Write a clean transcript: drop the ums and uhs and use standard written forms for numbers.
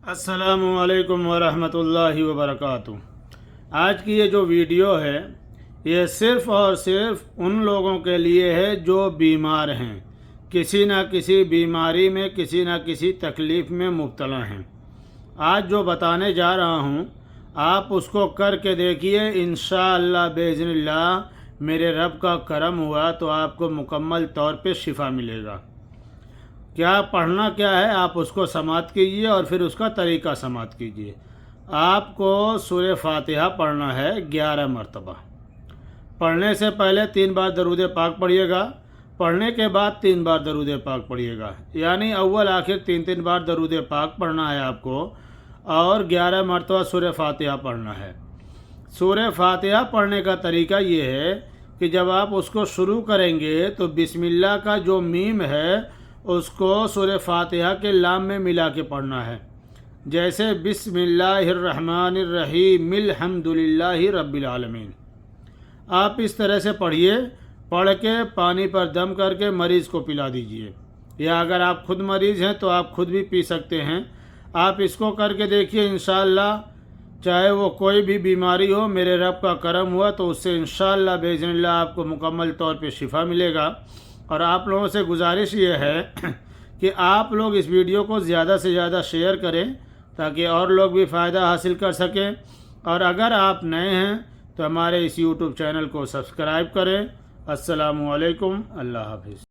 السلام علیکم ورحمۃ اللہ وبرکاتہ۔ آج کی یہ جو ویڈیو ہے یہ صرف اور صرف ان لوگوں کے لیے ہے جو بیمار ہیں، کسی نہ کسی بیماری میں، کسی نہ کسی تکلیف میں مبتلا ہیں۔ آج جو بتانے جا رہا ہوں آپ اس کو کر کے دیکھیے، انشاءاللہ باذن اللہ میرے رب کا کرم ہوا تو آپ کو مکمل طور پہ شفا ملے گا۔ کیا پڑھنا کیا ہے آپ اس کو سماعت کیجئے اور پھر اس کا طریقہ سماعت کیجئے۔ آپ کو سورہ فاتحہ پڑھنا ہے 11 مرتبہ۔ پڑھنے سے پہلے 3 بار درود پاک پڑھیے گا، پڑھنے کے بعد 3 بار درود پاک پڑھیے گا، یعنی اول آخر 3 بار درود پاک پڑھنا ہے آپ کو، اور 11 مرتبہ سورہ فاتحہ پڑھنا ہے۔ سورہ فاتحہ پڑھنے کا طریقہ یہ ہے کہ جب آپ اس کو شروع کریں گے تو بسم اللہ کا جو میم ہے اس کو سورہ فاتحہ کے لام میں ملا کے پڑھنا ہے، جیسے بسم اللہ الرحمن الرحیم الحمدللہ رب العالمین۔ آپ اس طرح سے پڑھیے، پڑھ کے پانی پر دم کر کے مریض کو پلا دیجئے، یا اگر آپ خود مریض ہیں تو آپ خود بھی پی سکتے ہیں۔ آپ اس کو کر کے دیکھیے، انشاءاللہ چاہے وہ کوئی بھی بیماری ہو، میرے رب کا کرم ہوا تو اس سے انشاءاللہ باذن اللہ آپ کو مکمل طور پہ شفا ملے گا۔ اور آپ لوگوں سے گزارش یہ ہے کہ آپ لوگ اس ویڈیو کو زیادہ سے زیادہ شیئر کریں تاکہ اور لوگ بھی فائدہ حاصل کر سکیں، اور اگر آپ نئے ہیں تو ہمارے اس یوٹیوب چینل کو سبسکرائب کریں۔ السلام علیکم، اللہ حافظ۔